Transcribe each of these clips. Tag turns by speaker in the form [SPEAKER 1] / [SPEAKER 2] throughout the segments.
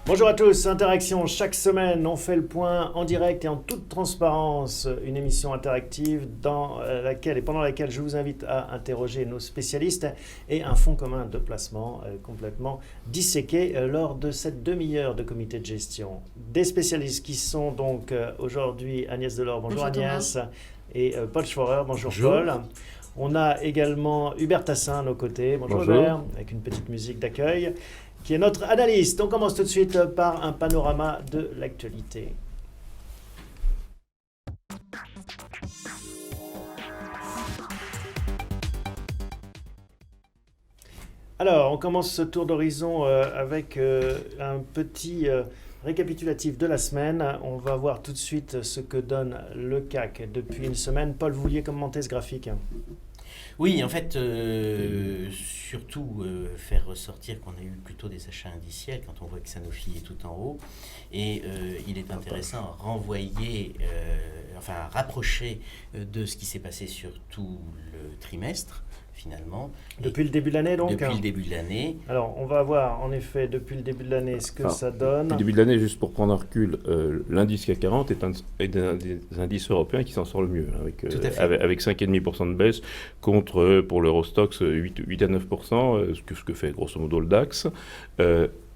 [SPEAKER 1] Bonjour à tous, Interaction, chaque semaine on fait le point en direct et en toute transparence, une émission interactive pendant laquelle je vous invite à interroger nos spécialistes et un fonds commun de placement complètement disséqué lors de cette demi-heure de comité de gestion. Des spécialistes qui sont donc aujourd'hui Agnès Delors, bonjour Agnès, Thomas. Et Paul Schworer, bonjour Paul. On a également Hubert Tassin à nos côtés, bonjour Hubert, avec une petite musique d'accueil, qui est notre analyste. On commence tout de suite par un panorama de l'actualité. Alors, on commence ce tour d'horizon avec un petit récapitulatif de la semaine. On va voir tout de suite ce que donne le CAC depuis une semaine. Paul, vous vouliez commenter ce graphique ?
[SPEAKER 2] Oui, en fait, surtout faire ressortir qu'on a eu plutôt des achats indiciels quand on voit que Sanofi est tout en haut. Et il est intéressant à renvoyer, à rapprocher de ce qui s'est passé sur tout le trimestre, finalement.
[SPEAKER 1] Depuis le début de l'année, donc.
[SPEAKER 2] Depuis le début de l'année.
[SPEAKER 1] Alors, on va voir, en effet, depuis le début de l'année, ce que ça donne.
[SPEAKER 3] Depuis le début de l'année, juste pour prendre un recul, l'indice CAC 40 est un des indices européens qui s'en sort le mieux, avec 5,5% de baisse, contre, pour l'Eurostoxx, 8 à 9%, ce que fait grosso modo le DAX.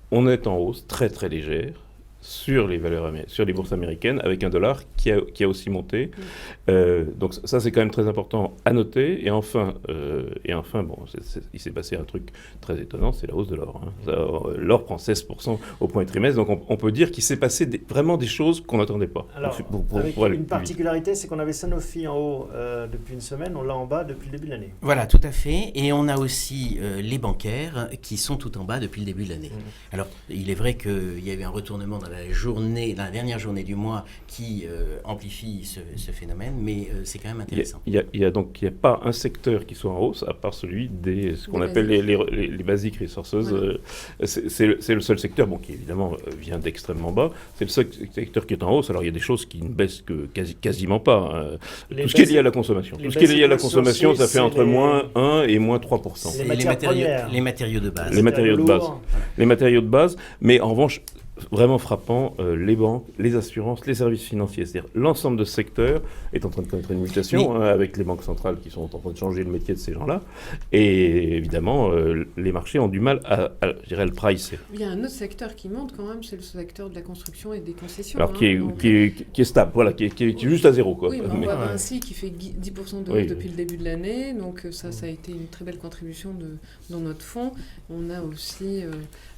[SPEAKER 3] On est en hausse très très légère sur les bourses américaines, avec un dollar qui a aussi monté. Donc ça, c'est quand même très important à noter. Et enfin, il s'est passé un truc très étonnant, c'est la hausse de l'or. L'or prend 16% au premier trimestre, donc on peut dire qu'il s'est passé vraiment des choses qu'on n'attendait pas.
[SPEAKER 1] Alors, avec une particularité, c'est qu'on avait Sanofi en haut depuis une semaine, on l'a en bas depuis le début de l'année.
[SPEAKER 2] Voilà, tout à fait. Et on a aussi les bancaires qui sont tout en bas depuis le début de l'année. Alors, il est vrai qu'il y a eu un retournement dans la dernière journée du mois qui amplifie ce phénomène, mais c'est quand même intéressant.
[SPEAKER 3] Il n'y a pas un secteur qui soit en hausse, à part celui ce qu'on appelle les basic resources. Voilà. C'est le seul secteur, qui évidemment vient d'extrêmement bas. C'est le seul secteur qui est en hausse. Alors il y a des choses qui ne baissent quasiment pas. Tout ce qui est lié à la consommation. Tout ce qui est lié à la consommation, ça fait entre moins 1 et moins 3%.
[SPEAKER 2] Les matériaux de base.
[SPEAKER 3] Les matériaux de base. Mais en revanche, vraiment frappant, les banques, les assurances, les services financiers. C'est-à-dire l'ensemble de ce secteur est en train de connaître une mutation, avec les banques centrales qui sont en train de changer le métier de ces gens-là. Et évidemment, les marchés ont du mal à le pricer.
[SPEAKER 4] Il y a un autre secteur qui monte quand même, c'est le secteur de la construction et des concessions.
[SPEAKER 3] Alors qui est stable, voilà, qui est juste à zéro.
[SPEAKER 4] Oui, on voit Vinci qui fait 10% de hausse depuis le début de l'année. Donc ça a été une très belle contribution dans notre fonds. On a aussi...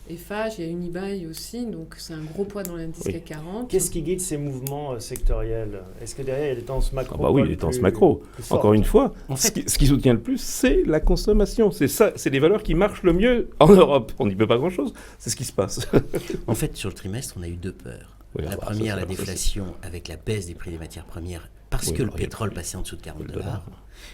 [SPEAKER 4] Eiffage, il y a Unibail aussi, donc c'est un gros poids dans l'indice CAC 40.
[SPEAKER 1] Qu'est-ce qui guide ces mouvements sectoriels ? Est-ce que derrière il y a des tendances macro ?
[SPEAKER 3] Oui, les tendances macro. Encore une fois, ce qui soutient le plus, c'est la consommation. C'est les valeurs qui marchent le mieux en Europe. On n'y peut pas grand-chose, c'est ce qui se passe.
[SPEAKER 2] En fait, sur le trimestre, on a eu deux peurs. La première, la déflation avec la baisse des prix des matières premières, parce que le pétrole passait en dessous de $40.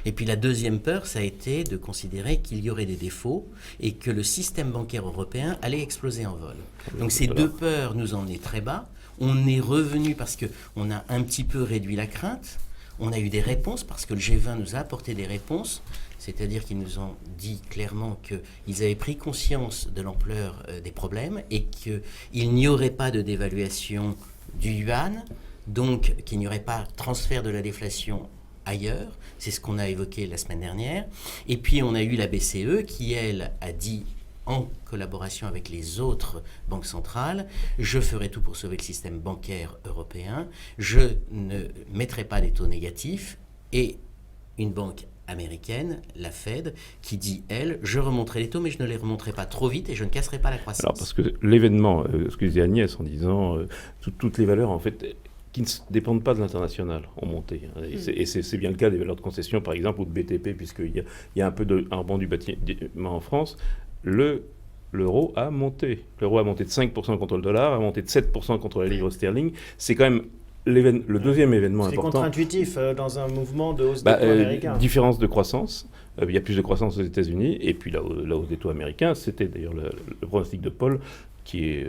[SPEAKER 2] Et puis la deuxième peur, ça a été de considérer qu'il y aurait des défauts et que le système bancaire européen allait exploser en vol. Donc ces deux peurs nous emmenaient très bas. On est revenu parce qu'on a un petit peu réduit la crainte. On a eu des réponses parce que le G20 nous a apporté des réponses. C'est-à-dire qu'ils nous ont dit clairement qu'ils avaient pris conscience de l'ampleur des problèmes et qu'il n'y aurait pas de dévaluation du yuan, donc qu'il n'y aurait pas transfert de la déflation ailleurs. C'est ce qu'on a évoqué la semaine dernière. Et puis on a eu la BCE qui, elle, a dit en collaboration avec les autres banques centrales, je ferai tout pour sauver le système bancaire européen, je ne mettrai pas des taux négatifs, et une banque américaine, la Fed, qui dit, elle, je remonterai les taux, mais je ne les remonterai pas trop vite et je ne casserai pas la croissance.
[SPEAKER 3] Alors, parce que l'événement, ce que disait Agnès en disant, toutes les valeurs, en fait, qui ne dépendent pas de l'international, ont monté. Et c'est bien le cas des valeurs de concession, par exemple, ou de BTP, puisqu'il y a un peu un rebond du bâtiment en France. L'euro a monté. L'euro a monté de 5% contre le dollar, a monté de 7% contre la livre sterling. C'est quand même le deuxième événement important.
[SPEAKER 1] C'est contre-intuitif dans un mouvement de hausse des taux américains.
[SPEAKER 3] Différence de croissance. Il y a plus de croissance aux États-Unis. Et puis la hausse des taux américains, c'était d'ailleurs le pronostic de Paul, qui est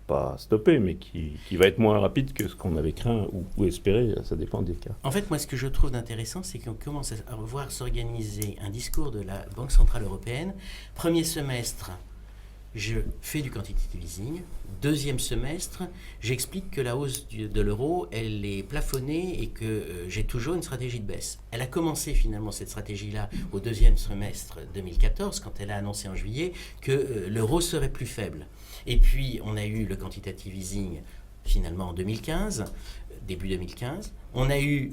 [SPEAKER 3] pas stoppé, mais qui va être moins rapide que ce qu'on avait craint ou espéré. Ça dépend des cas.
[SPEAKER 2] En fait, moi, ce que je trouve d'intéressant, c'est qu'on commence à voir s'organiser un discours de la Banque Centrale Européenne. Premier semestre, je fais du quantitative easing. Deuxième semestre, j'explique que la hausse de l'euro, elle est plafonnée et que j'ai toujours une stratégie de baisse. Elle a commencé finalement cette stratégie-là au deuxième semestre 2014, quand elle a annoncé en juillet que l'euro serait plus faible. Et puis, on a eu le quantitative easing finalement en 2015, début 2015. On a eu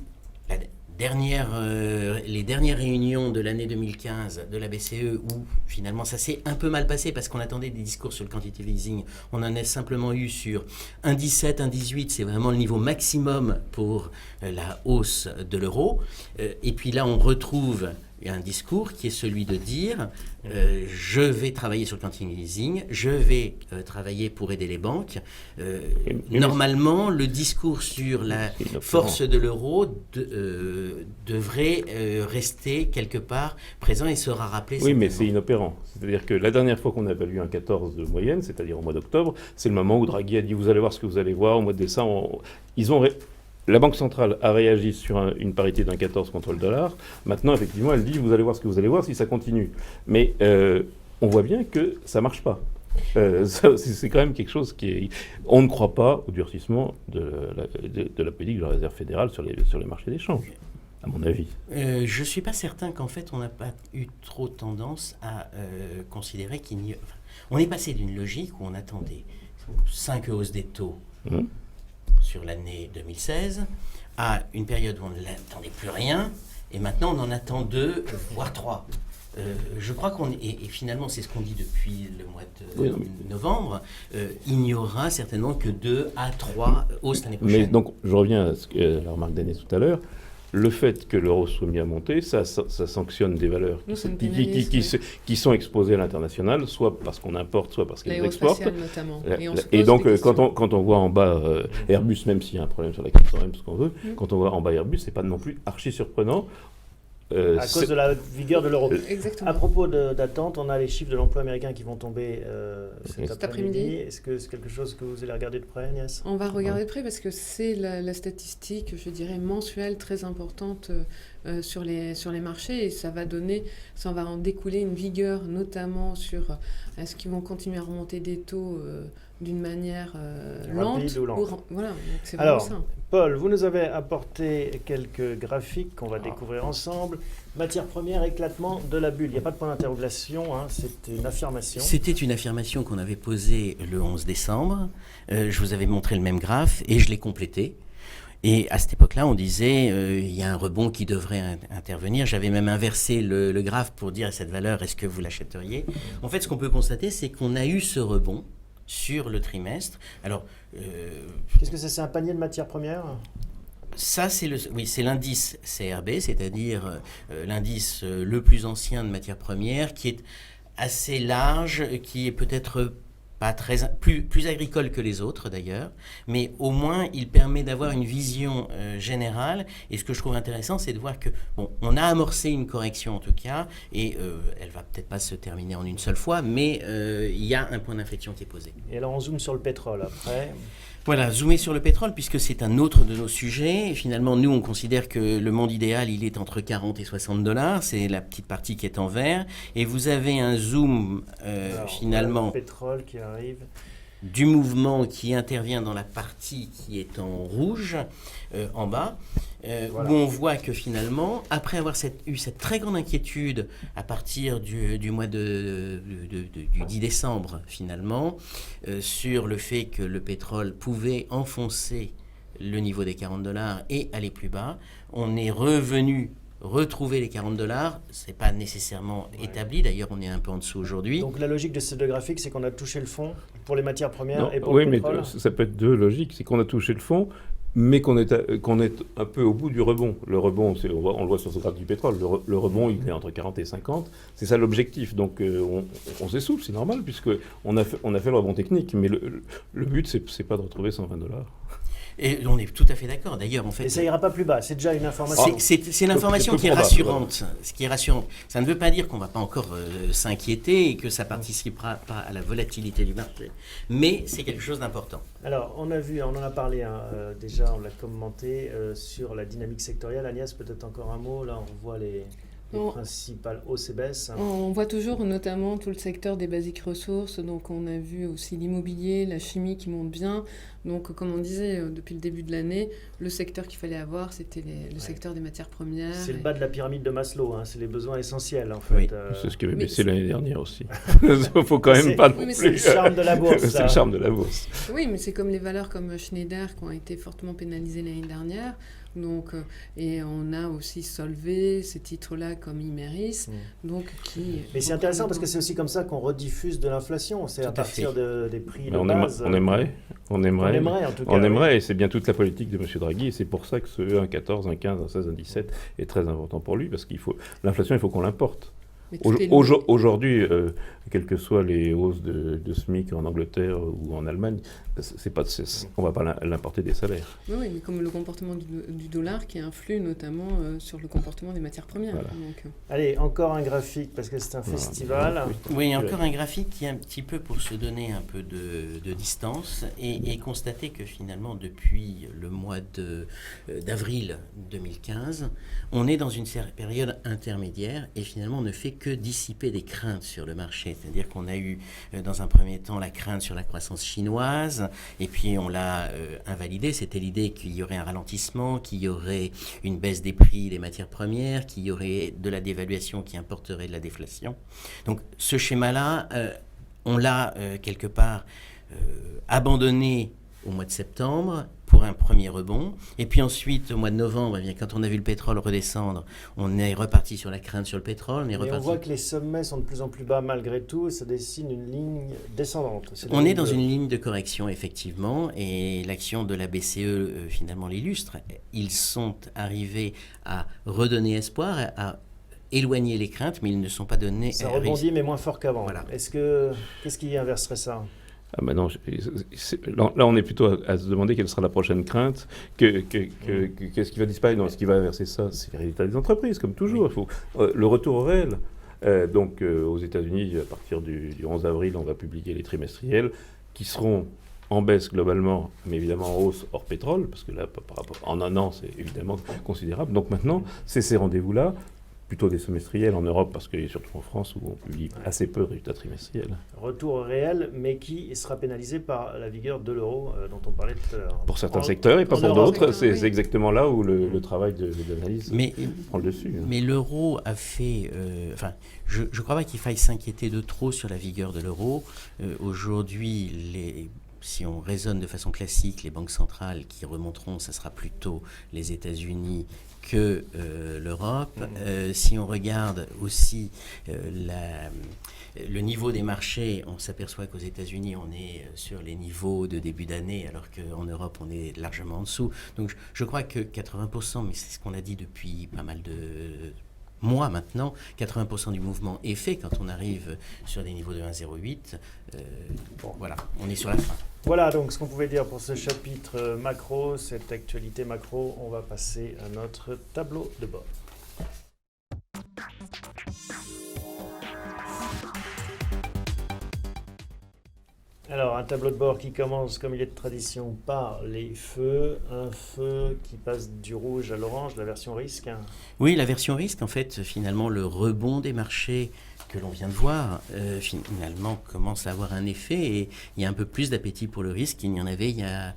[SPEAKER 2] les dernières réunions de l'année 2015 de la BCE où finalement ça s'est un peu mal passé parce qu'on attendait des discours sur le quantitative easing. On en a simplement eu sur 1,17, 1,18, c'est vraiment le niveau maximum pour la hausse de l'euro. Et puis là, on retrouve un discours qui est celui de dire je vais travailler sur le quantitative easing, je vais travailler pour aider les banques. Normalement, le discours sur la force de l'euro devrait rester quelque part présent et sera rappelé.
[SPEAKER 3] Oui, mais c'est inopérant. C'est-à-dire que la dernière fois qu'on a valu un 14 de moyenne, c'est-à-dire au mois d'octobre, c'est le moment où Draghi a dit vous allez voir ce que vous allez voir. Au mois de décembre, la Banque centrale a réagi sur une parité d'un 14 contre le dollar. Maintenant, effectivement, elle dit vous allez voir ce que vous allez voir si ça continue. Mais on voit bien que ça ne marche pas. C'est quand même quelque chose qui est... On ne croit pas au durcissement de la politique de la Réserve fédérale sur les marchés d'échange, à mon avis.
[SPEAKER 2] Je ne suis pas certain qu'en fait, on n'a pas eu trop tendance à considérer on est passé d'une logique où on attendait 5 hausses des taux sur l'année 2016, à une période où on n'attendait plus rien, et maintenant on en attend 2, voire 3. Je crois et finalement c'est ce qu'on dit depuis le mois de novembre, il n'y aura certainement que 2 à 3 hausses l'année prochaine.
[SPEAKER 3] Mais donc, je reviens à la remarque d'Agnès tout à l'heure. Le fait que l'euro soit mis à monter, ça sanctionne des valeurs qui sont exposées à l'international, soit parce qu'on importe, soit parce qu'elles exportent.
[SPEAKER 4] Notamment.
[SPEAKER 3] Et donc, quand on voit en bas Airbus, même s'il y a un problème sur la 400M, ce qu'on veut, quand on voit en bas Airbus, c'est pas non plus archi surprenant.
[SPEAKER 1] À cause de la vigueur de l'euro.
[SPEAKER 4] Exactement.
[SPEAKER 1] À propos d'attente, on a les chiffres de l'emploi américain qui vont tomber cet après-midi. Est-ce que c'est quelque chose que vous allez regarder de près, Agnès ?
[SPEAKER 4] On va regarder de près parce que c'est la statistique, je dirais, mensuelle très importante sur les marchés et ça va en découler une vigueur, notamment sur est-ce qu'ils vont continuer à remonter des taux d'une manière lente
[SPEAKER 1] ou lente.
[SPEAKER 4] Voilà, donc c'est vraiment ça.
[SPEAKER 1] Paul, vous nous avez apporté quelques graphiques qu'on va découvrir ensemble. Matière première, éclatement de la bulle. Il n'y a pas de point d'interrogation, c'est une affirmation.
[SPEAKER 2] C'était une affirmation qu'on avait posée le 11 décembre. Je vous avais montré le même graphe et je l'ai complété. Et à cette époque-là, on disait il y a un rebond qui devrait intervenir. J'avais même inversé le graphe pour dire à cette valeur, est-ce que vous l'achèteriez ? En fait, ce qu'on peut constater, c'est qu'on a eu ce rebond sur le trimestre. Alors,
[SPEAKER 1] qu'est-ce que c'est un panier de matières premières ?
[SPEAKER 2] Ça, c'est l'indice CRB, c'est-à-dire l'indice le plus ancien de matières premières, qui est assez large, qui est peut-être pas plus agricole que les autres d'ailleurs, mais au moins il permet d'avoir une vision générale. Et ce que je trouve intéressant, c'est de voir que on a amorcé une correction en tout cas, et elle va peut-être pas se terminer en une seule fois, mais il y a un point d'inflexion qui est posé.
[SPEAKER 1] Et alors on zoome sur le pétrole après.
[SPEAKER 2] Voilà, zoomer sur le pétrole, puisque c'est un autre de nos sujets. Et finalement, nous, on considère que le monde idéal, il est entre 40 et 60 $. C'est la petite partie qui est en vert. Et vous avez un zoom, finalement,
[SPEAKER 1] le pétrole qui arrive.
[SPEAKER 2] Du mouvement qui intervient dans la partie qui est en rouge, en bas, voilà. Où on voit que finalement, après avoir eu cette très grande inquiétude à partir du mois du 10 décembre, finalement, sur le fait que le pétrole pouvait enfoncer le niveau des 40 $ et aller plus bas, on est retrouver les 40 $, c'est pas nécessairement établi. D'ailleurs, on est un peu en dessous aujourd'hui.
[SPEAKER 1] Donc la logique de ces deux graphiques, c'est qu'on a touché le fond pour les matières premières et pour le pétrole.
[SPEAKER 3] Oui, mais ça peut être deux logiques. C'est qu'on a touché le fond, mais qu'on est un peu au bout du rebond. Le rebond, on le voit sur ce graphe du pétrole, le rebond, il est entre 40 et 50. C'est ça l'objectif. Donc on s'essouffle, c'est normal, puisqu'on a fait le rebond technique. Mais le but, c'est pas de retrouver 120 $.
[SPEAKER 2] Et on est tout à fait d'accord. D'ailleurs, en fait,
[SPEAKER 1] et ça ira pas plus bas. C'est déjà une information.
[SPEAKER 2] C'est une information qui est rassurante. Ce qui est rassurant. Ça ne veut pas dire qu'on va pas encore s'inquiéter et que ça participera pas à la volatilité du marché. Mais c'est quelque chose d'important.
[SPEAKER 1] Alors, on en a parlé déjà, on l'a commenté sur la dynamique sectorielle. Agnès, peut-être encore un mot. Là, on voit les principales hausses et baisses?
[SPEAKER 4] On voit toujours notamment tout le secteur des basiques ressources, donc on a vu aussi l'immobilier, la chimie qui montent bien. Donc comme on disait depuis le début de l'année, le secteur qu'il fallait avoir, c'était le secteur des matières premières.
[SPEAKER 1] C'est le bas de la pyramide de Maslow, c'est les besoins essentiels en fait.
[SPEAKER 3] Oui. C'est ce qui avait baissé l'année dernière aussi. Il ne faut quand même pas non plus.
[SPEAKER 1] C'est le charme de la bourse.
[SPEAKER 3] C'est le charme de la bourse.
[SPEAKER 4] Oui, mais c'est comme les valeurs comme Schneider qui ont été fortement pénalisées l'année dernière. Donc, et on a aussi Solvay, ces titres-là comme Imerys.
[SPEAKER 1] Mais c'est intéressant parce que c'est aussi comme ça qu'on rediffuse de l'inflation. C'est à partir des prix de base.
[SPEAKER 3] On aimerait
[SPEAKER 1] en tout cas.
[SPEAKER 3] Et c'est bien toute la politique de M. Draghi. Et c'est pour ça que ce 1,14, 1,15, 1,16, 1,17 est très important pour lui, parce qu'il faut l'inflation, il faut qu'on l'importe. Aujourd'hui, quelles que soient les hausses de SMIC en Angleterre ou en Allemagne, on ne va pas l'importer des salaires.
[SPEAKER 4] Oui, mais comme le comportement du dollar qui influe notamment sur le comportement des matières premières.
[SPEAKER 1] Voilà. Allez, encore un graphique, parce que c'est un festival.
[SPEAKER 2] Oui, encore un graphique qui est un petit peu pour se donner un peu de distance et constater que finalement, depuis le mois d'avril 2015, on est dans une période intermédiaire et finalement, on ne fait que dissiper des craintes sur le marché. C'est-à-dire qu'on a eu, dans un premier temps, la crainte sur la croissance chinoise, et puis on l'a invalidée. C'était l'idée qu'il y aurait un ralentissement, qu'il y aurait une baisse des prix des matières premières, qu'il y aurait de la dévaluation qui importerait de la déflation. Donc ce schéma-là, on l'a quelque part abandonné au mois de septembre pour un premier rebond. Et puis ensuite, au mois de novembre, quand on a vu le pétrole redescendre, on est reparti sur la crainte sur le pétrole.
[SPEAKER 1] On voit que les sommets sont de plus en plus bas malgré tout et ça dessine une ligne descendante.
[SPEAKER 2] On est dans une ligne de correction, effectivement, et l'action de la BCE, finalement, l'illustre. Ils sont arrivés à redonner espoir, à éloigner les craintes, mais ils ne sont pas donnés...
[SPEAKER 1] Ça rebondit, mais moins fort qu'avant. Voilà. Qu'est-ce qui inverserait ça ?
[SPEAKER 3] Non, là, on est plutôt à se demander quelle sera la prochaine crainte, qu'est-ce qui va disparaître. Non, ce qui va inverser ça, c'est les résultats des entreprises, comme toujours. Il faut le retour au réel. Aux États-Unis, à partir du 11 avril, on va publier les trimestriels qui seront en baisse globalement, mais évidemment en hausse hors pétrole, parce que là, par rapport en un an, c'est évidemment considérable. Donc maintenant, c'est ces rendez-vous-là. Plutôt des semestriels en Europe, parce que surtout en France, où on publie assez peu de résultats trimestriels.
[SPEAKER 1] Retour réel, mais qui sera pénalisé par la vigueur de l'euro dont on parlait tout à l'heure.
[SPEAKER 3] Pour certains secteurs et pas pour d'autres, c'est exactement là où le travail d'analyse prend le dessus.
[SPEAKER 2] Mais l'euro a fait... je ne crois pas qu'il faille s'inquiéter de trop sur la vigueur de l'euro. Aujourd'hui, si on raisonne de façon classique, les banques centrales qui remonteront, ça sera plutôt les États-Unis que l'Europe. Si on regarde aussi le niveau des marchés, on s'aperçoit qu'aux États-Unis, on est sur les niveaux de début d'année, alors qu'en Europe, on est largement en dessous. Donc je crois que 80%, mais c'est ce qu'on a dit depuis pas mal de mois maintenant, 80% du mouvement est fait quand on arrive sur des niveaux de 1,08. Voilà, on est sur la fin.
[SPEAKER 1] Voilà donc ce qu'on pouvait dire pour ce chapitre macro, cette actualité macro. On va passer à notre tableau de bord. Alors, un tableau de bord qui commence, comme il est de tradition, par les feux. Un feu qui passe du rouge à l'orange, la version risque.
[SPEAKER 2] Oui, la version risque, en fait, finalement, le rebond des marchés que l'on vient de voir, finalement, commence à avoir un effet et il y a un peu plus d'appétit pour le risque qu'il n'y en avait il y a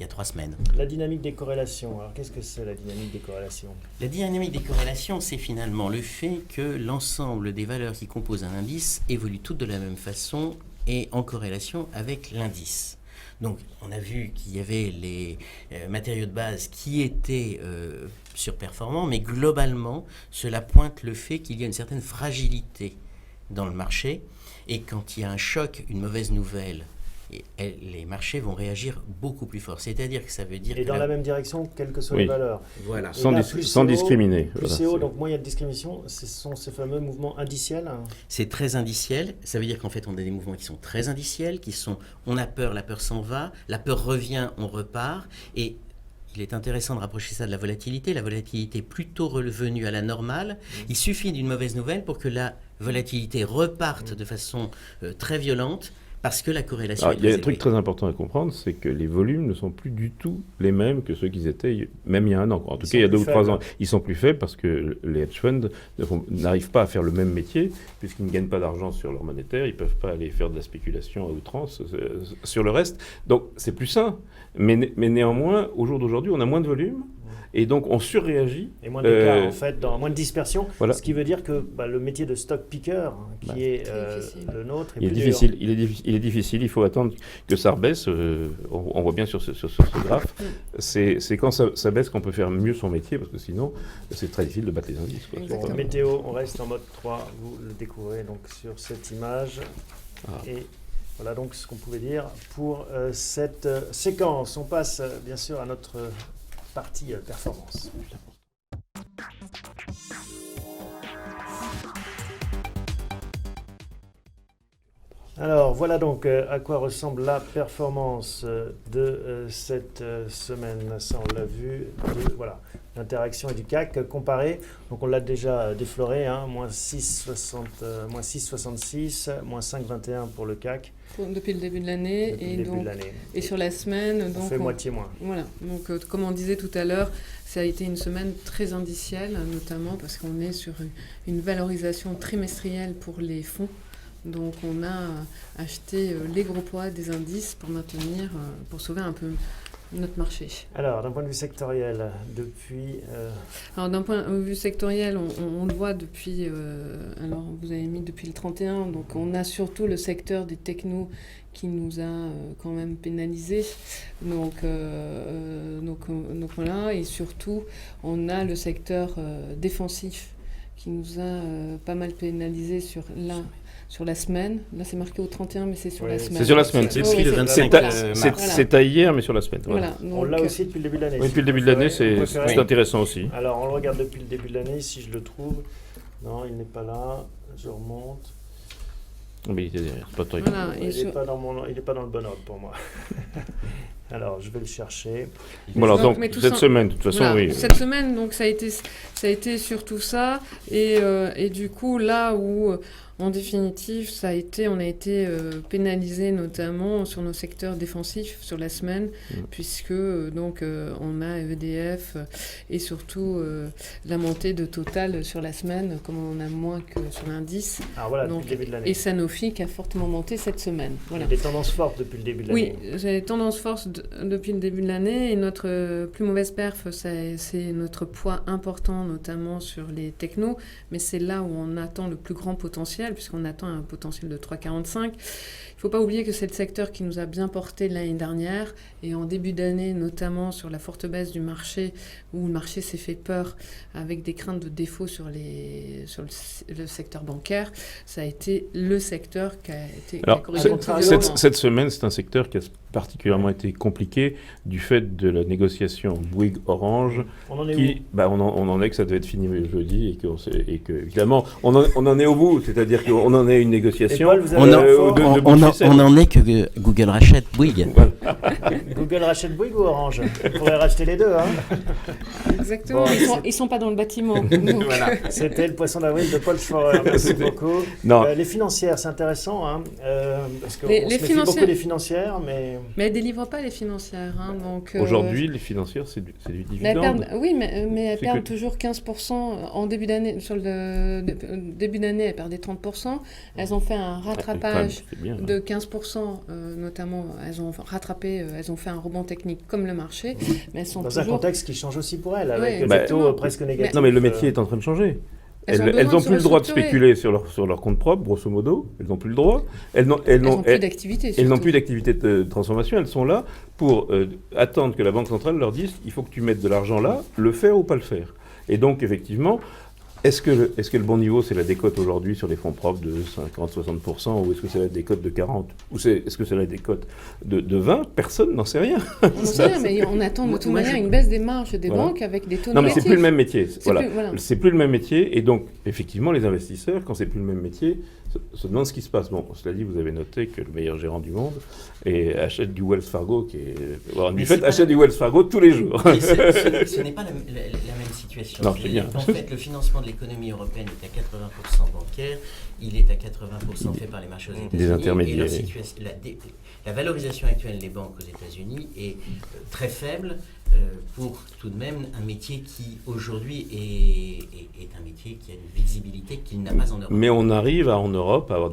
[SPEAKER 2] 3 semaines.
[SPEAKER 1] La dynamique des corrélations. Alors, qu'est-ce que c'est la dynamique des corrélations ?
[SPEAKER 2] La dynamique des corrélations, c'est finalement le fait que l'ensemble des valeurs qui composent un indice évoluent toutes de la même façon et en corrélation avec l'indice. Donc, on a vu qu'il y avait les matériaux de base qui étaient surperformants, mais globalement, cela pointe le fait qu'il y a une certaine fragilité dans le marché. Et quand il y a un choc, une mauvaise nouvelle, les marchés vont réagir beaucoup plus fort. C'est-à-dire que ça veut dire...
[SPEAKER 1] Et dans la même direction, quelles que soient les valeurs.
[SPEAKER 3] Voilà. Sans discriminer.
[SPEAKER 1] Plus c'est haut, donc moins il y a de discrimination. Ce sont ces fameux mouvements indiciels.
[SPEAKER 2] C'est très indiciel. Ça veut dire qu'en fait, on a des mouvements qui sont très indiciels, qui sont on a peur, la peur s'en va, la peur revient, on repart. Et il est intéressant de rapprocher ça de la volatilité. La volatilité est plutôt revenue à la normale. Il suffit d'une mauvaise nouvelle pour que la volatilité reparte de façon très violente. Parce que la corrélation
[SPEAKER 3] Il y a un truc très important à comprendre, c'est que les volumes ne sont plus du tout les mêmes que ceux qu'ils étaient même il y a un an. En tout cas, il y a 2 ou 3 ans. Ils sont plus faibles parce que les hedge funds n'arrivent pas à faire le même métier, puisqu'ils ne gagnent pas d'argent sur leur monétaire, ils ne peuvent pas aller faire de la spéculation à outrance sur le reste. Donc, c'est plus sain. Mais néanmoins, au jour d'aujourd'hui, on a moins de volume. Et donc, on surréagit.
[SPEAKER 1] Et moins d'écart, en fait, moins de dispersion.
[SPEAKER 3] Voilà.
[SPEAKER 1] Ce qui veut dire que le métier de stock picker, qui est le nôtre,
[SPEAKER 3] il est difficile. Il est difficile. Il faut attendre que ça rebaisse. On voit bien sur ce graphe. C'est quand ça baisse qu'on peut faire mieux son métier, parce que sinon, c'est très difficile de battre les indices.
[SPEAKER 1] Bon, météo, on reste en mode 3. Vous le découvrez donc sur cette image. Et voilà donc ce qu'on pouvait dire pour cette séquence. On passe bien sûr à notre partie performance. Alors voilà donc à quoi ressemble la performance de cette semaine. Ça on l'a vu, voilà, l'interaction et du CAC comparé. Donc on l'a déjà défloré, moins 6,66, moins 5,21 pour le CAC.
[SPEAKER 4] Depuis le début de l'année. Et sur la semaine,
[SPEAKER 1] on fait moitié moins.
[SPEAKER 4] Voilà. Donc, comme on disait tout à l'heure, ça a été une semaine très indicielle, notamment parce qu'on est sur une valorisation trimestrielle pour les fonds. Donc, on a acheté les gros poids des indices pour sauver un peu notre marché.
[SPEAKER 1] Alors, d'un point de vue sectoriel, depuis...
[SPEAKER 4] Alors, d'un point de vue sectoriel, on le voit depuis... alors, vous avez mis depuis le 31, donc on a surtout le secteur des technos qui nous a quand même pénalisés. Donc voilà, et surtout, on a le secteur défensif qui nous a pas mal pénalisés sur la semaine. Là, c'est marqué au 31, mais c'est sur la semaine.
[SPEAKER 3] C'est sur la semaine.
[SPEAKER 2] C'est le 25 mars.
[SPEAKER 3] C'est à hier, mais sur la semaine.
[SPEAKER 1] Voilà. Donc, on l'a aussi depuis le début de l'année.
[SPEAKER 3] Oui, depuis le début de l'année, c'est intéressant aussi.
[SPEAKER 1] Alors, on le regarde depuis le début de l'année, si je le trouve. Non, il n'est pas là. Je remonte.
[SPEAKER 3] Mais il est derrière, c'est pas très
[SPEAKER 1] grave. Il n'est pas dans le bon ordre pour moi. Alors, je vais le chercher.
[SPEAKER 3] Voilà, donc cette semaine, de toute façon,
[SPEAKER 4] voilà,
[SPEAKER 3] oui.
[SPEAKER 4] Cette semaine, donc, ça a été surtout ça. Et du coup, là où... En définitive, on a été pénalisé notamment sur nos secteurs défensifs sur la semaine, puisque on a EDF et surtout la montée de Total sur la semaine, comme on a moins que sur l'indice.
[SPEAKER 1] Alors voilà, depuis le début de l'année.
[SPEAKER 4] Et Sanofi qui a fortement monté cette semaine. Voilà.
[SPEAKER 1] Il y a des tendances fortes depuis le début de l'année.
[SPEAKER 4] Oui, j'ai des tendances fortes depuis le début de l'année, et notre plus mauvaise perf, c'est notre poids important, notamment sur les technos, mais c'est là où on attend le plus grand potentiel, puisqu'on attend un potentiel de 3,45. Il ne faut pas oublier que c'est le secteur qui nous a bien porté l'année dernière, et en début d'année, notamment sur la forte baisse du marché, où le marché s'est fait peur avec des craintes de défaut sur le secteur bancaire, ça a été le secteur qui a été...
[SPEAKER 3] Alors, cette semaine, c'est un secteur qui a particulièrement été compliqué du fait de la négociation Bouygues-Orange.
[SPEAKER 1] On en est où ?
[SPEAKER 3] On en est que ça devait être fini jeudi, et que évidemment, on en est au bout, c'est-à-dire qu'on en est une négociation.
[SPEAKER 1] Paul,
[SPEAKER 2] on en est que Google rachète Bouygues.
[SPEAKER 1] Google rachète Bouygues ou Orange ? On pourrait racheter les deux.
[SPEAKER 4] Exactement, ils sont pas dans le bâtiment.
[SPEAKER 1] Voilà. C'était le poisson d'avril de Paul Schroer. Merci beaucoup. Les financières, c'est intéressant, parce qu'on se méfie beaucoup des financières, mais
[SPEAKER 4] elles ne délivrent pas les financières.
[SPEAKER 3] Aujourd'hui, les financières, c'est du dividende.
[SPEAKER 4] Mais elles perdent toujours 15% en début d'année. Sur le début d'année, elles perdaient 30%. Elles ont fait un rattrapage de 15%, notamment. Elles ont rattrapé, elles ont fait un rebond technique comme le marché. Mais elles sont
[SPEAKER 1] dans un contexte qui change aussi pour elles, avec des taux presque négatifs.
[SPEAKER 3] Non, mais le métier est en train de changer. Elles n'ont plus le droit de spéculer sur leur compte propre, grosso modo. Elles n'ont plus le droit. Elles n'ont plus d'activité. Elles n'ont plus d'activité de transformation. Elles sont là pour attendre que la Banque centrale leur dise il faut que tu mettes de l'argent là, le faire ou pas le faire. Et donc, effectivement, est-ce que le bon niveau, c'est la décote aujourd'hui sur les fonds propres de 50-60%, ou est-ce que c'est la décote de 40%, ou est-ce que c'est la décote de 20%? Personne n'en sait rien.
[SPEAKER 4] On n'en sait rien, mais on attend de toute manière une baisse des marges des banques avec des taux négatifs.
[SPEAKER 3] Non, mais c'est plus le même métier. C'est plus le même métier, et donc, effectivement, les investisseurs, quand c'est plus le même métier, se demandent ce qui se passe. Bon, cela dit, vous avez noté que le meilleur gérant du monde achète du Wells Fargo, achète du Wells Fargo tous les jours.
[SPEAKER 2] Ce n'est pas la même situation.
[SPEAKER 3] Non, c'est bien.
[SPEAKER 2] En fait, le financement de l'économie européenne est à 80% bancaire, il est à 80% fait par les marchés aux États-Unis.
[SPEAKER 3] Des intermédiaires.
[SPEAKER 2] Et la valorisation actuelle des banques aux États-Unis est très faible pour tout de même un métier qui aujourd'hui est un métier qui a une visibilité qu'il n'a pas en Europe.
[SPEAKER 3] Mais on arrive en Europe à avoir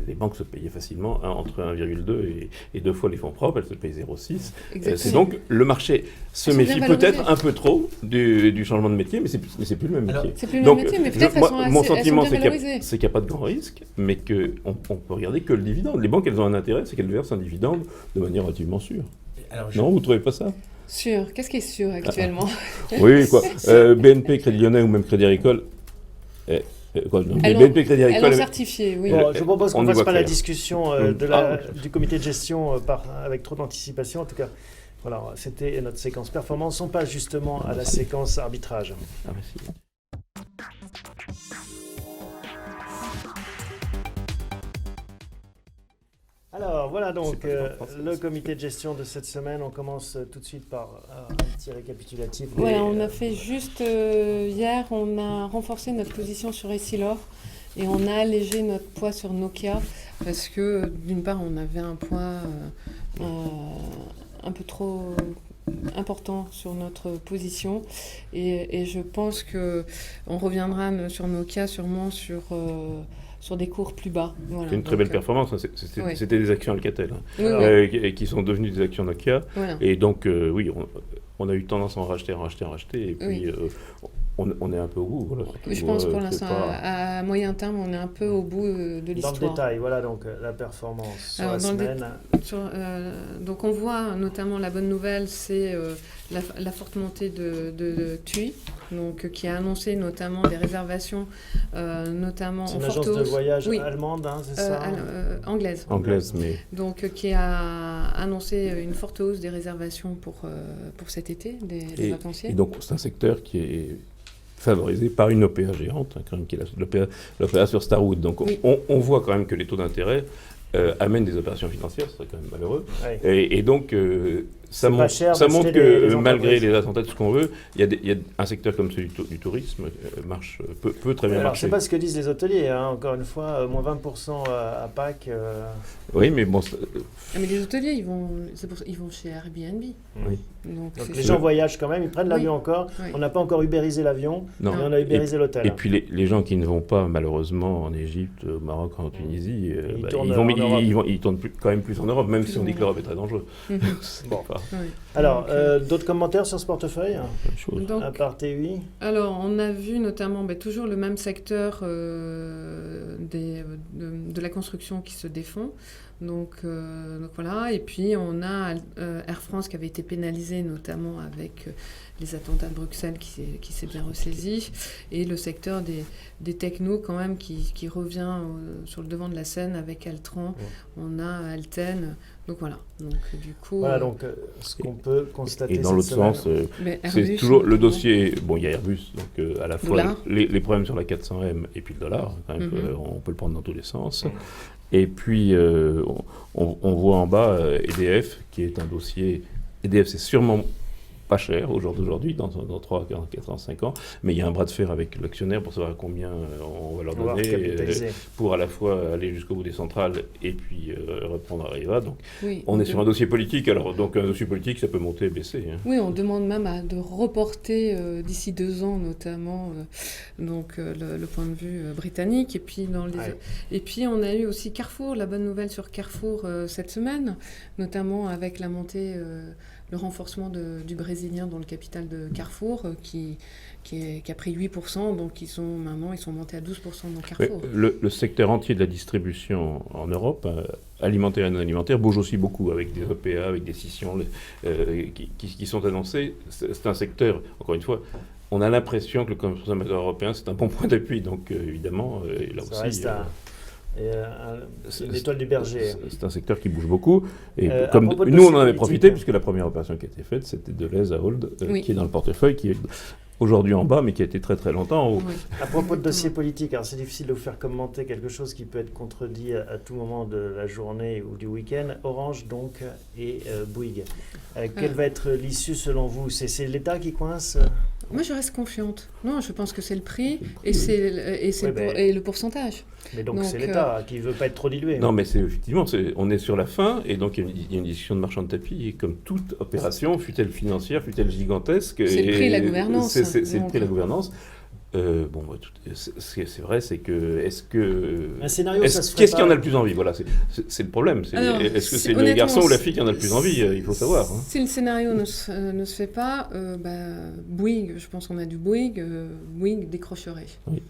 [SPEAKER 3] les banques se payaient facilement entre 1,2 et 2 fois les fonds propres, elles se payent 0,6. C'est donc le marché se méfie peut-être un peu trop du changement de métier, mais c'est plus le même métier.
[SPEAKER 4] C'est plus le même métier, mais peut-être
[SPEAKER 3] mon sentiment, c'est qu'il
[SPEAKER 4] n'y
[SPEAKER 3] a pas de grand risque, mais qu'on peut regarder que le dividende. Les banques, elles ont un intérêt, c'est qu'elles versent un dividende de manière relativement sûre. Non, vous ne trouvez pas ça ?
[SPEAKER 4] Sûr. Qu'est-ce qui est sûr actuellement ?
[SPEAKER 3] Oui, quoi. BNP, Crédit Lyonnais ou même Crédit Agricole. BNP, Crédit Agricole.
[SPEAKER 4] Elles ont certifié, oui.
[SPEAKER 1] Bon, je propose qu'on ne fasse pas la discussion du comité de gestion avec trop d'anticipation. En tout cas, voilà, c'était notre séquence performance. On passe justement à la séquence arbitrage.
[SPEAKER 3] Merci.
[SPEAKER 1] Alors voilà donc le comité de gestion de cette semaine. On commence tout de suite par un petit récapitulatif.
[SPEAKER 4] Voilà, on a fait juste hier, on a renforcé notre position sur Essilor et on a allégé notre poids sur Nokia parce que d'une part on avait un poids un peu trop important sur notre position et je pense qu'on reviendra sur Nokia sûrement sur des cours plus bas. Voilà.
[SPEAKER 3] C'est une très belle performance. C'était des actions Alcatel qui sont devenues des actions Nokia. Voilà. Et donc, oui, on a eu tendance à en racheter. Et puis, on est un peu au bout. Voilà.
[SPEAKER 4] Je pense pour l'instant, à moyen terme, on est un peu au bout de l'histoire.
[SPEAKER 1] Dans le détail, voilà donc la performance sur la semaine.
[SPEAKER 4] Donc, on voit notamment la bonne nouvelle, c'est la forte montée de TUI. Donc, qui a annoncé notamment des réservations, notamment en forte hausse.
[SPEAKER 1] C'est une agence de voyage allemande, c'est ça
[SPEAKER 4] anglaise.
[SPEAKER 3] Anglaise, mais...
[SPEAKER 4] Donc, qui a annoncé une forte hausse des réservations pour cet été, des vacanciers.
[SPEAKER 3] Et donc, c'est un secteur qui est favorisé par une OPA géante, quand même, qui est l'OPA sur Starwood. Donc, on voit quand même que les taux d'intérêt amènent des opérations financières, ce serait quand même malheureux. Ouais. Et donc... Ça montre que malgré les attentats, tout ce qu'on veut, il y a un secteur comme celui du tourisme peut très bien marcher.
[SPEAKER 1] Je ne sais pas ce que disent les hôteliers, hein. Encore une fois, moins 20% à Pâques.
[SPEAKER 3] Oui, mais bon...
[SPEAKER 4] mais les hôteliers, ils vont chez Airbnb.
[SPEAKER 3] Oui.
[SPEAKER 1] Donc les gens voyagent quand même, ils prennent l'avion encore. Oui. On n'a pas encore ubérisé l'avion, mais on a ubérisé l'hôtel.
[SPEAKER 3] Et puis les gens qui ne vont pas, malheureusement, en Égypte, au Maroc, en Tunisie, ils tournent quand même plus en Europe, même si on dit que l'Europe est très dangereuse.
[SPEAKER 1] Bon. Oui. Alors, d'autres commentaires sur ce portefeuille, à part TUI?
[SPEAKER 4] Alors, on a vu notamment toujours le même secteur de la construction qui se défend. Donc voilà, et puis on a Air France qui avait été pénalisé notamment avec les attentats de Bruxelles qui s'est bien ressaisi, et le secteur des technos quand même qui revient sur le devant de la scène avec Altran, on a Alten, donc voilà. Donc du coup...
[SPEAKER 1] Voilà donc ce qu'on peut constater.
[SPEAKER 3] Et dans l'autre sens, c'est toujours le dossier, bon il y a Airbus, donc à la fois les problèmes sur la 400M et puis le dollar, quand même, on peut le prendre dans tous les sens. Et puis, on voit en bas EDF, qui est un dossier... EDF, c'est sûrement pas cher au jour d'aujourd'hui, dans 3, 4 ans, 5 ans, mais il y a un bras de fer avec l'actionnaire pour savoir combien on va leur donner, pour à la fois aller jusqu'au bout des centrales et puis reprendre Areva. Donc, on est sur un dossier politique. Alors, donc, un dossier politique, ça peut monter et baisser. Hein.
[SPEAKER 4] Oui, on demande même de reporter d'ici 2 ans, notamment, le point de vue britannique. Et puis, et puis, on a eu aussi Carrefour, la bonne nouvelle sur Carrefour cette semaine, notamment avec la montée... le renforcement du Brésilien dans le capital de Carrefour, qui a pris 8%, donc ils sont montés à 12% dans Carrefour.
[SPEAKER 3] Le secteur entier de la distribution en Europe, alimentaire et non alimentaire, bouge aussi beaucoup, avec des OPA, avec des scissions qui sont annoncées. C'est un secteur, encore une fois, on a l'impression que le consommateur européen, c'est un bon point d'appui, donc évidemment, là
[SPEAKER 1] ça
[SPEAKER 3] aussi...
[SPEAKER 1] l'étoile du berger.
[SPEAKER 3] C'est un secteur qui bouge beaucoup. Et comme nous, on en avait profité, puisque la première opération qui a été faite, c'était Deleuze à Hold, qui est dans le portefeuille, qui est aujourd'hui en bas, mais qui a été très très longtemps en haut.
[SPEAKER 4] Oui.
[SPEAKER 1] À propos de dossier politique, alors c'est difficile de vous faire commenter quelque chose qui peut être contredit à tout moment de la journée ou du week-end. Orange donc et Bouygues. Quelle va être l'issue selon vous? C'est l'État qui coince?
[SPEAKER 4] Moi, je reste confiante. Non, je pense que c'est le prix et le pourcentage.
[SPEAKER 1] Mais donc c'est l'État qui ne veut pas être trop dilué.
[SPEAKER 3] Non, mais effectivement, on est sur la fin, et donc il y a une discussion de marchand de tapis, et comme toute opération, fût-elle financière, fût-elle gigantesque...
[SPEAKER 4] C'est le prix et la gouvernance.
[SPEAKER 3] C'est le prix et la gouvernance. C'est vrai, c'est que...
[SPEAKER 1] Un scénario, ça se ferait
[SPEAKER 3] Qu'est-ce qui en a le plus envie? Voilà, c'est le problème. Est-ce que c'est le garçon ou la fille qui en a le plus envie? Il faut savoir. Hein.
[SPEAKER 4] Si le scénario ne se fait pas, Bouygues, je pense qu'on a du Bouygues décrocherait. Oui,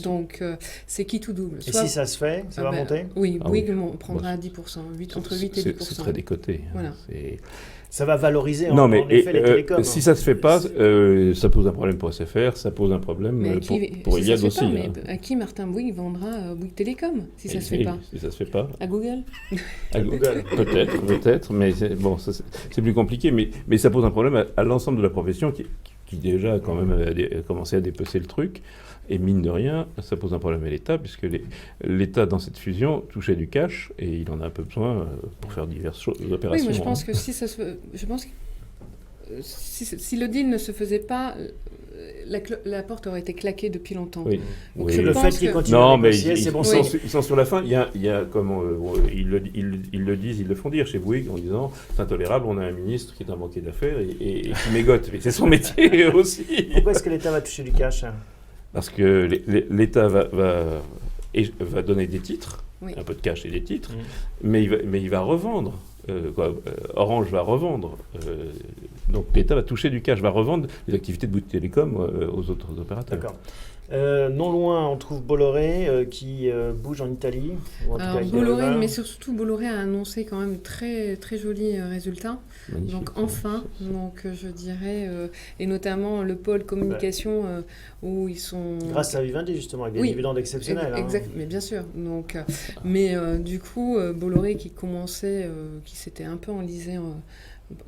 [SPEAKER 4] donc, c'est qui tout double.
[SPEAKER 1] Et si ça se fait, ça va monter?
[SPEAKER 4] Oui, Bouygues prendra 10%, entre 8 et 10%.
[SPEAKER 3] C'est très décoté.
[SPEAKER 4] Voilà.
[SPEAKER 1] Ça va valoriser en effet les télécoms.
[SPEAKER 3] Si ça ne se fait pas, ça pose un problème pour SFR, ça pose un problème pour Iliad aussi.
[SPEAKER 4] Mais à qui Martin Bouygues vendra Bouygues Télécom si ça ne se fait pas?
[SPEAKER 3] Si ça ne se fait pas.
[SPEAKER 4] À Google.
[SPEAKER 3] À Google. Peut-être, mais c'est plus compliqué. Mais ça pose un problème à l'ensemble de la profession qui déjà quand même a commencé à dépecer le truc. Et mine de rien, ça pose un problème à l'État, puisque l'État, dans cette fusion, touchait du cash, et il en a un peu besoin pour faire diverses opérations.
[SPEAKER 4] Oui, mais je pense que si le deal ne se faisait pas, la porte aurait été claquée depuis longtemps.
[SPEAKER 3] Oui.
[SPEAKER 1] Donc le fait qu'ils continuent à négocier, c'est bon.
[SPEAKER 3] Ils sont sur la fin. Il y a comment ils le disent, ils le font dire chez Bouygues en disant c'est intolérable. On a un ministre qui est un banquier d'affaires et qui mégote. Mais c'est son métier aussi.
[SPEAKER 1] Pourquoi est-ce que l'État va toucher du cash? Parce
[SPEAKER 3] que l'État va donner des titres, un peu de cash et des titres, mais il va revendre. Orange va revendre. Donc l'État va toucher du cash, va revendre les activités de Bouygues Télécom aux autres opérateurs.
[SPEAKER 1] D'accord. Non loin, on trouve Bolloré qui bouge en Italie.
[SPEAKER 4] Alors Bolloré, mais surtout Bolloré a annoncé quand même très très jolis résultats. Magnifique, donc enfin, je dirais, et notamment le pôle communication où ils sont...
[SPEAKER 1] Grâce à Vivendi justement, avec des dividendes exceptionnels.
[SPEAKER 4] Exact, mais bien sûr. Donc, mais du coup, Bolloré qui qui s'était un peu enlisé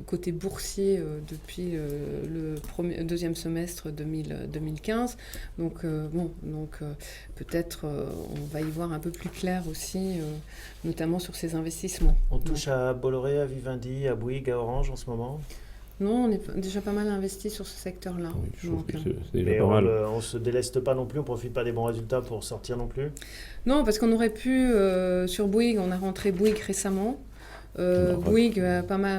[SPEAKER 4] côté boursier depuis le deuxième semestre 2015. Donc, peut-être on va y voir un peu plus clair aussi, notamment sur ces investissements.
[SPEAKER 1] On touche à Bolloré, à Vivendi, à Bouygues, à Orange en ce moment?
[SPEAKER 4] Non, on est déjà pas mal investi sur ce secteur-là.
[SPEAKER 1] Oui, mais on ne se déleste pas non plus, on ne profite pas des bons résultats pour sortir non plus?
[SPEAKER 4] Non, parce qu'on aurait pu, sur Bouygues, on a rentré Bouygues récemment. Bouygues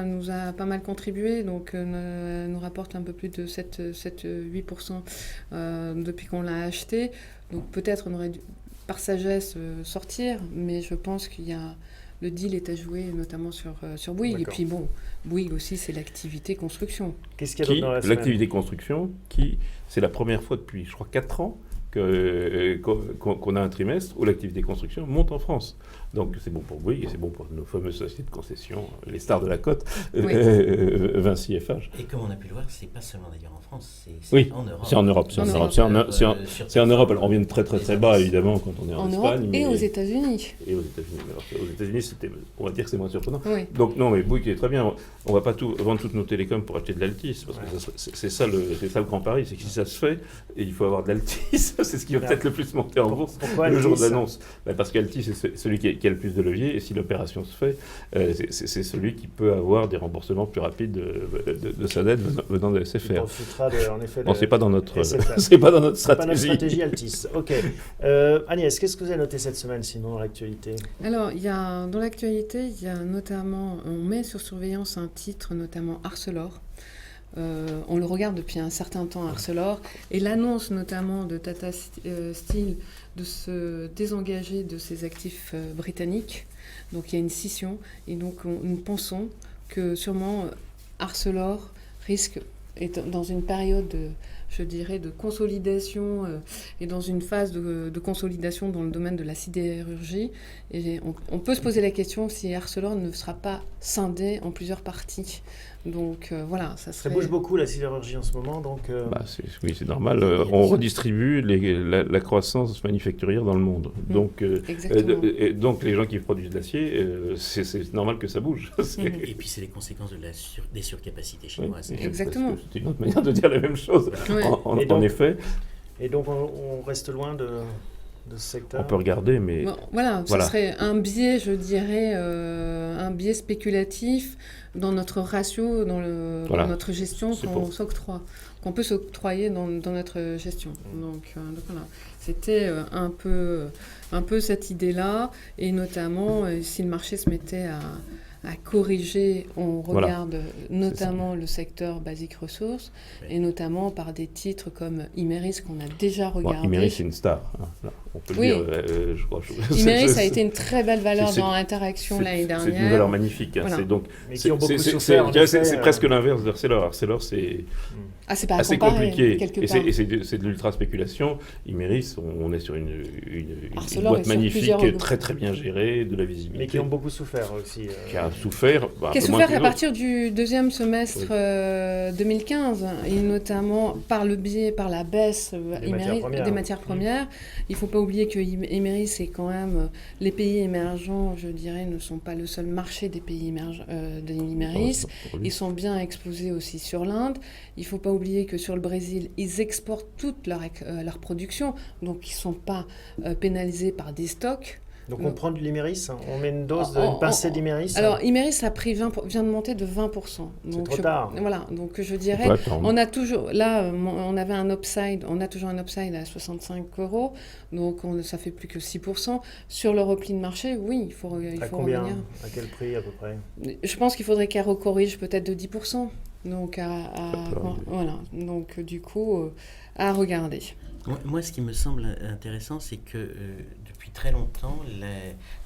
[SPEAKER 4] nous a pas mal contribué, donc nous rapporte un peu plus de 7-8% depuis qu'on l'a acheté. Donc peut-être on aurait dû, par sagesse, sortir, mais je pense qu'il y a... Le deal est à jouer notamment sur Bouygues. D'accord. Et puis Bouygues aussi, c'est l'activité construction.
[SPEAKER 1] Qu'est-ce qu'il y a d'autre dans la semaine?
[SPEAKER 3] L'activité construction, c'est la première fois depuis, je crois, 4 ans qu'on a un trimestre où l'activité construction monte en France. Donc c'est bon pour Bouygues et c'est bon pour nos fameuses sociétés de concession, les stars de la côte, Vinci FH.
[SPEAKER 2] Et comme on a pu le voir, c'est pas seulement d'ailleurs en France,
[SPEAKER 3] c'est
[SPEAKER 2] en Europe.
[SPEAKER 3] C'est en Europe. C'est en Europe. Alors, on vient de très très très bas évidemment quand on est en Espagne.
[SPEAKER 4] Europe et aux États-unis.
[SPEAKER 3] Et aux États-unis. Alors, aux États-Unis, on va dire que c'est moins surprenant.
[SPEAKER 4] Oui.
[SPEAKER 3] Donc non, mais Bouygues est très bien. On va pas vendre toutes nos télécoms pour acheter de l'Altis, parce que c'est ça le grand pari, c'est que si ça se fait, et il faut avoir de l'Altis, c'est ce qui va peut-être le plus monter en bourse le jour de l'annonce. Parce qu'Altis, c'est celui qui a le plus de levier, et si l'opération se fait, c'est celui qui peut avoir des remboursements plus rapides de sa dette venant de SFR.
[SPEAKER 1] Il profitera en effet de...
[SPEAKER 3] Non, c'est pas dans notre stratégie.
[SPEAKER 1] C'est pas notre stratégie Altis. Ok. Agnès, qu'est-ce que vous avez noté cette semaine sinon dans l'actualité?
[SPEAKER 4] Alors, dans l'actualité, il y a notamment, on met sur surveillance un titre, notamment Arcelor. On le regarde depuis un certain temps, Arcelor, et l'annonce notamment de Tata Steel de se désengager de ses actifs britanniques. Donc il y a une scission, et donc nous pensons que sûrement Arcelor risque, dans une période de consolidation et dans une phase de consolidation dans le domaine de la sidérurgie. Et on peut se poser la question si Arcelor ne sera pas scindé en plusieurs parties. Donc voilà, ça
[SPEAKER 1] bouge beaucoup la sidérurgie en ce moment, donc...
[SPEAKER 3] Oui, c'est normal. On redistribue la croissance manufacturière dans le monde. Donc les gens qui produisent de l'acier, c'est normal que ça bouge.
[SPEAKER 2] Et puis c'est les conséquences des surcapacités chinoises.
[SPEAKER 4] Exactement.
[SPEAKER 3] C'est une autre manière de dire la même chose.
[SPEAKER 4] Ouais.
[SPEAKER 3] En effet.
[SPEAKER 1] Et donc, on reste loin de ce secteur.
[SPEAKER 3] On peut regarder, mais...
[SPEAKER 4] Bon, voilà, ce serait un biais, je dirais, un biais spéculatif dans notre ratio, dans notre gestion qu'on peut s'octroyer dans notre gestion. Donc voilà, c'était un peu cette idée-là, et notamment si le marché se mettait à corriger, on regarde notamment le secteur basique ressources, et notamment par des titres comme Imerys qu'on a déjà regardé.
[SPEAKER 3] Imerys, c'est une star, là, on peut le dire, je crois.
[SPEAKER 4] Imerys a été une très belle valeur dans l'interaction l'année dernière.
[SPEAKER 3] C'est une valeur magnifique. Voilà.
[SPEAKER 1] Mais qui ont beaucoup souffert.
[SPEAKER 3] C'est presque l'inverse d'Arcelor. Arcelor, c'est assez compliqué. Et c'est de l'ultra-spéculation. Imerys, on est sur une boîte magnifique, très très bien gérée, de la visibilité.
[SPEAKER 1] Mais qui ont beaucoup souffert aussi.
[SPEAKER 3] Qui a souffert
[SPEAKER 4] à partir du deuxième semestre 2015, et notamment par la baisse des matières premières. Il ne faut pas oublier que Imerys, c'est quand même les pays émergents, je dirais, ne sont pas le seul marché des pays émergents d'Imerys. Ils sont bien exposés aussi sur l'Inde. Il ne faut pas oublier que sur le Brésil, ils exportent toute leur production, donc ils ne sont pas pénalisés par des stocks.
[SPEAKER 1] Donc on prend de l'Imerys, on met une dose d'une pincée d'Imerys.
[SPEAKER 4] Alors Imerys vient de monter de 20%.
[SPEAKER 1] C'est trop tard.
[SPEAKER 4] Voilà, donc je dirais, on a toujours, là on avait un upside, on a toujours un upside à 65 €, donc ça fait plus que 6%. Sur le repli de marché, oui, il faut revenir.
[SPEAKER 1] À quel prix à peu près?
[SPEAKER 4] Je pense qu'il faudrait qu'elle recorrige peut-être de 10%. Donc voilà, donc du coup, à regarder.
[SPEAKER 2] Moi, ce qui me semble intéressant, c'est que depuis très longtemps,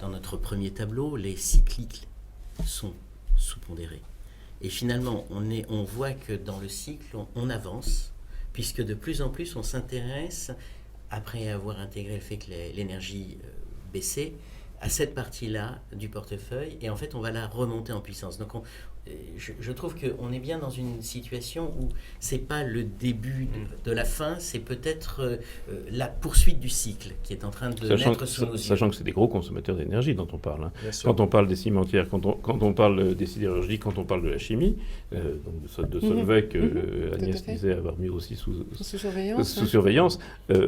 [SPEAKER 2] dans notre premier tableau, les cycliques sont sous-pondérés. Et finalement, on voit que dans le cycle, on avance, puisque de plus en plus, on s'intéresse, après avoir intégré le fait que l'énergie baissait, à cette partie-là du portefeuille, et en fait, on va la remonter en puissance. Donc, je trouve qu'on est bien dans une situation où c'est pas le début de la fin, c'est peut-être la poursuite du cycle qui est en train de naître sous nos yeux.
[SPEAKER 3] Sachant que c'est des gros consommateurs d'énergie dont on parle. Hein. Quand on parle des cimentières, quand on parle des sidérurgies, quand on parle de la chimie, donc de Solvay que Agnès disait avoir mis aussi sous surveillance,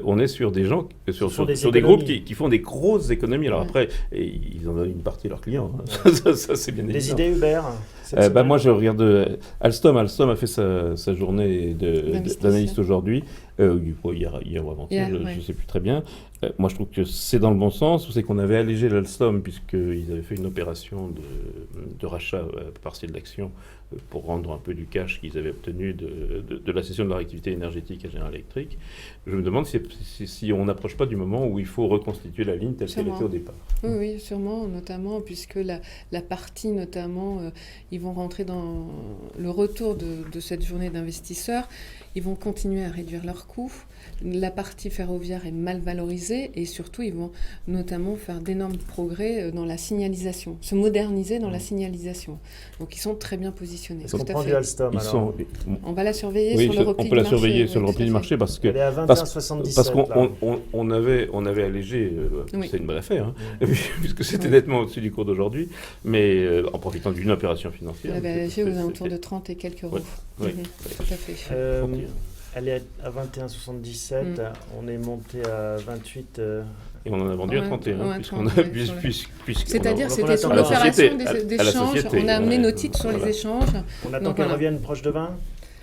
[SPEAKER 3] on est sur des gens, sur des groupes qui font des grosses économies. Alors après, ils en donnent une partie à leurs clients. Hein. Ça, c'est bien évident.
[SPEAKER 1] Des idées Uber
[SPEAKER 3] moi, je regarde Alstom. Alstom a fait sa journée d'analyste aujourd'hui, hier ou avant-hier, je ne sais plus très bien. Moi, je trouve que c'est dans le bon sens. C'est qu'on avait allégé l'Alstom puisqu'ils avaient fait une opération de rachat partiel d'actions pour rendre un peu du cash qu'ils avaient obtenu de la cession de leur activité énergétique à General Electric. Je me demande si on n'approche pas du moment où il faut reconstituer la ligne telle qu'elle était au départ.
[SPEAKER 4] Oui, sûrement, notamment puisque la partie, notamment, ils vont rentrer dans le retour de cette journée d'investisseurs. Ils vont continuer à réduire leurs coûts. La partie ferroviaire est mal valorisée et surtout, ils vont notamment faire d'énormes progrès dans la signalisation, se moderniser dans la signalisation. Donc, ils sont très bien positionnés.
[SPEAKER 1] Est-ce qu'on prend du Alstom alors
[SPEAKER 4] On va la surveiller sur le repli du marché.
[SPEAKER 3] On peut la surveiller sur le repli du marché parce que...
[SPEAKER 1] Elle est à 21,77
[SPEAKER 3] parce qu'on avait allégé, c'est une bonne affaire, hein, puisque c'était nettement au-dessus du cours d'aujourd'hui, mais en profitant d'une opération financière.
[SPEAKER 4] J'ai aux alentours de 30 et quelques euros.
[SPEAKER 3] Oui,
[SPEAKER 4] tout à fait.
[SPEAKER 1] Elle est à 21,77, on est monté à 28...
[SPEAKER 3] Et on en a vendu à 31,
[SPEAKER 4] c'est-à-dire que c'était sur l'opération d'échange, on a amené nos titres sur les échanges.
[SPEAKER 1] On attend qu'elle revienne proche de 20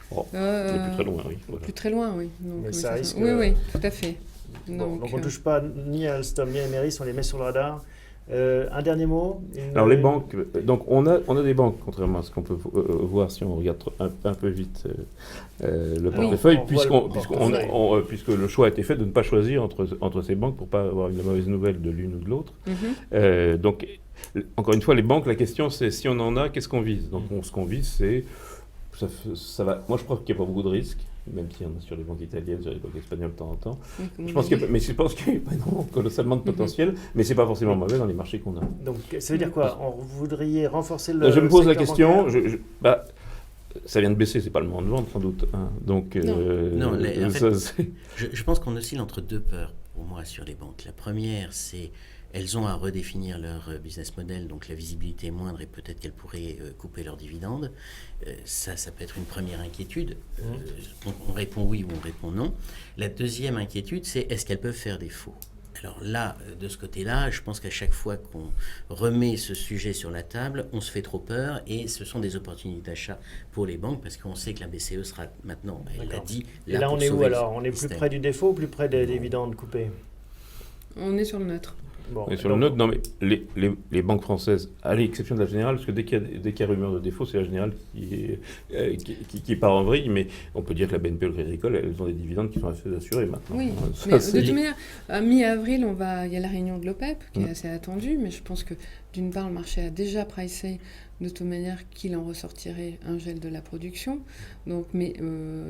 [SPEAKER 3] plus très loin, oui.
[SPEAKER 4] Plus très loin, oui. Donc,
[SPEAKER 1] mais ça risque...
[SPEAKER 4] Oui, tout à fait.
[SPEAKER 1] Donc on ne touche pas ni à Alstom ni à Imerys, on les met sur le radar. Un dernier mot.
[SPEAKER 3] Alors les banques, donc on a des banques, contrairement à ce qu'on peut voir si on regarde un peu vite le portefeuille, puisque le choix a été fait de ne pas choisir entre ces banques pour ne pas avoir une mauvaise nouvelle de l'une ou de l'autre. Donc encore une fois, les banques, la question c'est si on en a, qu'est-ce qu'on vise? Donc ce qu'on vise, c'est ça va. Moi je crois qu'il n'y a pas beaucoup de risques. Même s'il y en a sur les banques italiennes, sur les banques espagnoles de temps en temps. Je pense qu'il n'y a pas colossalement de potentiel, mais ce n'est pas forcément mauvais dans les marchés qu'on a.
[SPEAKER 1] Donc ça veut dire quoi? On voudriez renforcer le
[SPEAKER 3] Je me pose la question, ça vient de baisser, ce n'est pas le moment de vendre sans doute. Hein. Donc,
[SPEAKER 2] je pense qu'on oscille entre deux peurs. pour moi sur les banques. La première, c'est elles ont à redéfinir leur business model, donc la visibilité est moindre et peut-être qu'elles pourraient couper leurs dividendes. Ça peut être une première inquiétude. On répond oui ou on répond non. La deuxième inquiétude, c'est est-ce qu'elles peuvent faire défaut ? Alors là, de ce côté-là, je pense qu'à chaque fois qu'on remet ce sujet sur la table, on se fait trop peur et ce sont des opportunités d'achat pour les banques parce qu'on sait que la BCE sera maintenant, elle l'a dit.
[SPEAKER 1] Et là, on est où alors ? On est plus près du défaut ou plus près des dividendes coupés ?
[SPEAKER 4] On est sur le neutre.
[SPEAKER 3] Bon, et sur le neutre, non, mais les banques françaises, à l'exception de la Générale, parce que dès qu'il y a rumeur de défaut, c'est la Générale qui part en vrille, mais on peut dire que la BNP et le Crédit Agricole, elles ont des dividendes qui sont assez assurés maintenant.
[SPEAKER 4] Oui, mais de toute manière, à mi-avril, il y a la réunion de l'OPEP qui est assez attendue, mais je pense que d'une part, le marché a déjà pricé de toute manière qu'il en ressortirait un gel de la production. Donc, mais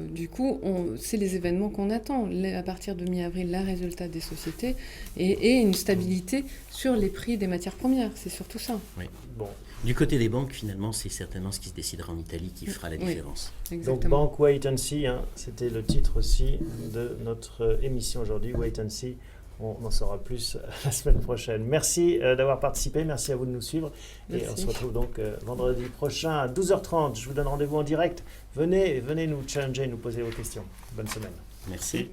[SPEAKER 4] du coup, c'est les événements qu'on attend. À partir de mi-avril, la résultat des sociétés et une stabilité sur les prix des matières premières. C'est surtout ça.
[SPEAKER 2] Oui. Bon. Du côté des banques, finalement, c'est certainement ce qui se décidera en Italie qui fera la différence.
[SPEAKER 4] Oui,
[SPEAKER 1] donc, Bank Wait and See, c'était le titre aussi de notre émission aujourd'hui, Wait and See. On en saura plus la semaine prochaine. Merci d'avoir participé, merci à vous de nous suivre. Merci. Et on se retrouve donc vendredi prochain à 12h30. Je vous donne rendez-vous en direct. Venez nous challenger, nous poser vos questions. Bonne semaine.
[SPEAKER 2] Merci.